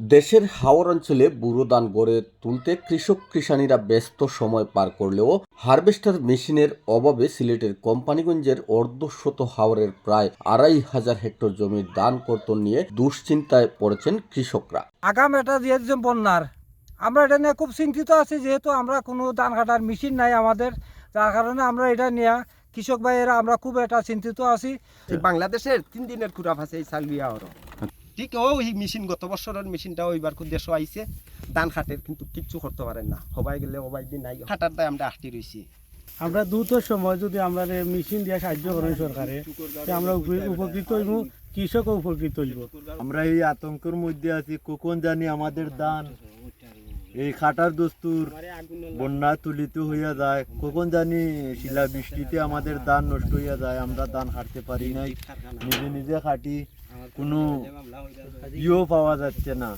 দেশের হাওর অঞ্চলে ব্যুরো ধান গড়ে তুলতে কৃষক কিষানিরা ব্যস্ত সময় পার করলেও হারভেস্টার মেশিনের অভাবে সিলেটের কোম্পানিগঞ্জের অর্ধশত হাওরের প্রায় ২৫০০ হেক্টর জমির ধান কর্তন নিয়ে দুশ্চিন্তায় পড়েছেন কৃষকরা। আগাম এটা যে বন্যার আমরা এটা নিয়ে খুব চিন্তিত আছি, যেহেতু আমরা কোনো ধান কাটার মেশিন নাই আমাদের, যার কারণে আমরা এটা নিয়ে কৃষক ভাইয়েরা আমরা খুব এটা চিন্তিত আছি। বাংলাদেশের 3 দিনের কুরাপ আছে এই সালবিয়া ওর ঠিক ওই মেশিন গত বছরের মেশিনটা ওইবার খুব দেশ আইছে ধান খাটের, কিন্তু কিচ্ছু করতে পারেন না। হবাই গেলে হবাই দিন নাই খাটার দায় আমরা আটটি রয়েছি। আমরা দ্রুত সময় যদি আমরা মেশিন দিয়ে সাহায্য করেন সরকারে, আমরা উপকৃত হইব, কৃষকও উপকৃত হইব। আমরা এই আতঙ্কের মধ্যে আছি, কখন জানি আমাদের ধান এই খাটার দস্তুর বন্যা তুলিত হইয়া যায়, কখন জানি শিলা বৃষ্টিতে আমাদের ধান নষ্ট হইয়া যায়, আমরা ধান খাটতে পারি নাই। নিজে নিজে খাটি, কোনো ইয়েও পাওয়া যাচ্ছে না,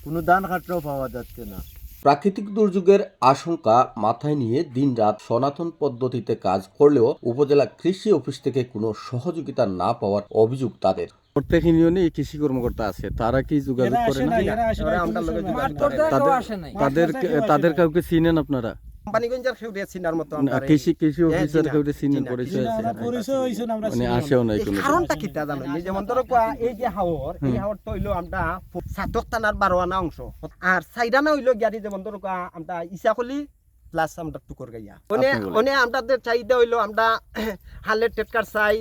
কোনো ধান খাটটাও পাওয়া যাচ্ছে না। প্রাকৃতিক দুর্যোগের আশঙ্কা মাথায় নিয়ে দিনরাত সনাতন পদ্ধতিতে কাজ করলেও উপজেলা কৃষি অফিস থেকে কোনো সহযোগিতা না পাওয়ার অভিযোগ তাদের। প্রত্যেক ইউনিয়নে কৃষি কর্মকর্তা আছে, তারা কি যোগাযোগ করেন? তাদের কাউকে চিনেন আপনারা? কোম্পানিগঞ্জের খেউরিয়া চিনার মতো কৃষি অফিসার কাউকে চিনেন? পরিচয় আছে? মানে আসেও নাই কোনো? কারণটা কিটা জানো? যেমন ধরো এই যে হাওর, এই হাওরটা হইলো আমরা সাতক থানার 12 আনা অংশ, আর সাইডানা হইলো গিয়ারি যেমন ধরো আমরা ইসাখলি প্লাস আমরা টুকর গাইয়া ওনে আমাদের চাহিদা হইলো আমরা হালের টেটকার চাই,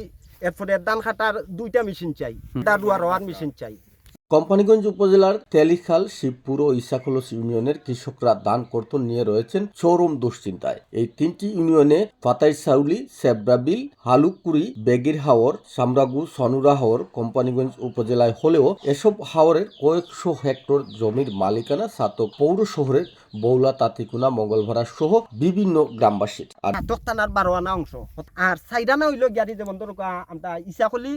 এরপরে ধান খাটার 2টা মেশিন চাই, রুয়া রোয়ার মেশিন চাই। কোম্পানিগঞ্জ উপজেলার তেলিখাল, শিবপুর ও ইসাখলস ইউনিয়নের কৃষকরা ধান কর্তন নিয়ে রয়েছেন চরম দুশ্চিন্তায়। এই 3টি ইউনিয়নে ফাতাইসাউলি, সেব্রাবিল, হালুকুড়ি, বেগির হাওর, সামরাগু, সনুরা হাওর কোম্পানিগঞ্জ উপজেলায় হলেও এসব হাওরের কয়েকশো হেক্টর জমির মালিকানা সাতক পৌর শহরের বৌলা, তাঁতিকুনা, মঙ্গলভাড়া সহ বিভিন্ন গ্রামবাসীর। আর সাতক থানার 12 আনা অংশ, আর সাইডানা হইলো গিয়ারি যেমন ধরো আমরা ইসাখলি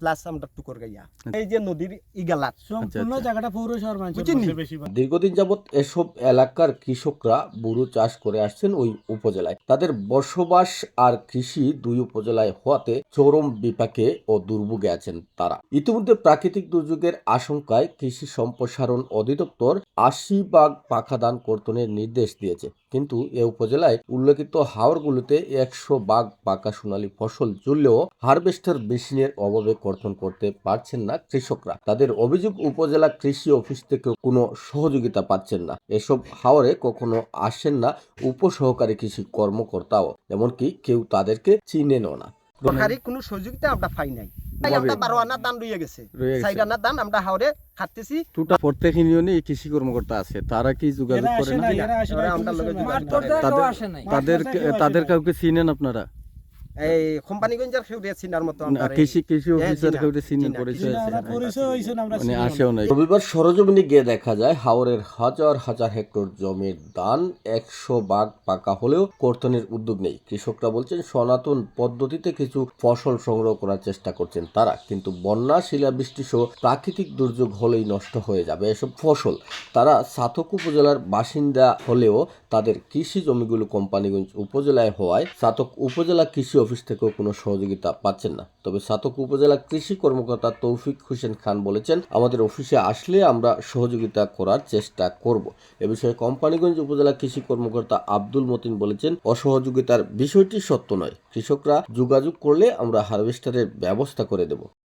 প্লাস আমরা টুকর গাইয়া এই যে নদীর ইগালাত সম্পূর্ণ জায়গাটা পৌরশহর দীর্ঘদিন যাবৎ এসব এলাকার কৃষকরা ব্যুরো চাষ করে আসছেন ওই উপজেলায়। তাদের বসবাস আর কৃষি দুই উপজেলায় হওয়াতে চরম বিপাকে ও দুর্ভোগে আছেন তারা। ইতিমধ্যে প্রাকৃতিক দুর্যোগের আশঙ্কায় কৃষি সম্প্রসারণ অধিদপ্তর 80 ভাগ পাকা ধান কর্তনের নির্দেশ দিয়েছে, কিন্তু এ উপজেলায় উল্লেখিত হাওরগুলোতে 100 ভাগ পাকা সোনালী ফসল জুড়লেও হারভেস্টার মেশিনের অভাবে কর্তন করতে পারছেন না কৃষকরা। তাদের অভিযোগ, উপজেলা কৃষি অফিস থেকে কোনো সহযোগিতা পাচ্ছেন না। এসব হাওরে কখনো আসেন না উপসহকারী কৃষি কর্মকর্তাও, এমনকি কেউ তাদেরকে চিনেনও না। সরকারি কোনো সহযোগিতা আমরা পাই নাই। আমরা 12 আনা ধান রয়ে গেছে, 4 আনা ধান আমরা হাওরে খাটতেছি। প্রত্যেক ইউনিয়নে কৃষি কর্মকর্তা আছে, তারা কি যোগাযোগ করেন? তাদের কাউকে চিনেন আপনারা? এই কোম্পানিগঞ্জের খেউরিয়া চিনার মতো কৃষি অফিসার কাউকে চিনেন? পরিচয় আছে? মানে আসেও নাই। রবিবার সরজমিনে গিয়ে দেখা যায় হাওরের হাজার হাজার হেক্টর জমির ধান 100 ভাগ পাকা হলেও কর্তনের উদ্যোগ নেই। কৃষকরা বলছেন সনাতন পদ্ধতিতে কিছু ফসল সংগ্রহ করার চেষ্টা করছেন তারা, কিন্তু বন্যা, শিলাবৃষ্টি সহ প্রাকৃতিক দুর্যোগ হলেই নষ্ট হয়ে যাবে এসব ফসল। তারা সাতক উপজেলার বাসিন্দা হলেও তাদের কৃষি জমিগুলো কোম্পানিগঞ্জ উপজেলায় হওয়ায় সাতক উপজেলা কৃষি অফিস থেকেও কোনো সহযোগিতা পাচ্ছেন না। তবে সাতক উপজেলা কৃষি কর্মকর্তা তৌফিক হোসেন খান বলেছেন, আমাদের অফিসে আসলে আমরা সহযোগিতা করার চেষ্টা করব। এ বিষয়ে কোম্পানিগঞ্জ উপজেলা কৃষি কর্মকর্তা আব্দুল মতিন বলেছেন, অসহযোগিতার বিষয়টি সত্য নয়, কৃষকরা যোগাযোগ করলে আমরা হারভেস্টারের ব্যবস্থা করে দেব।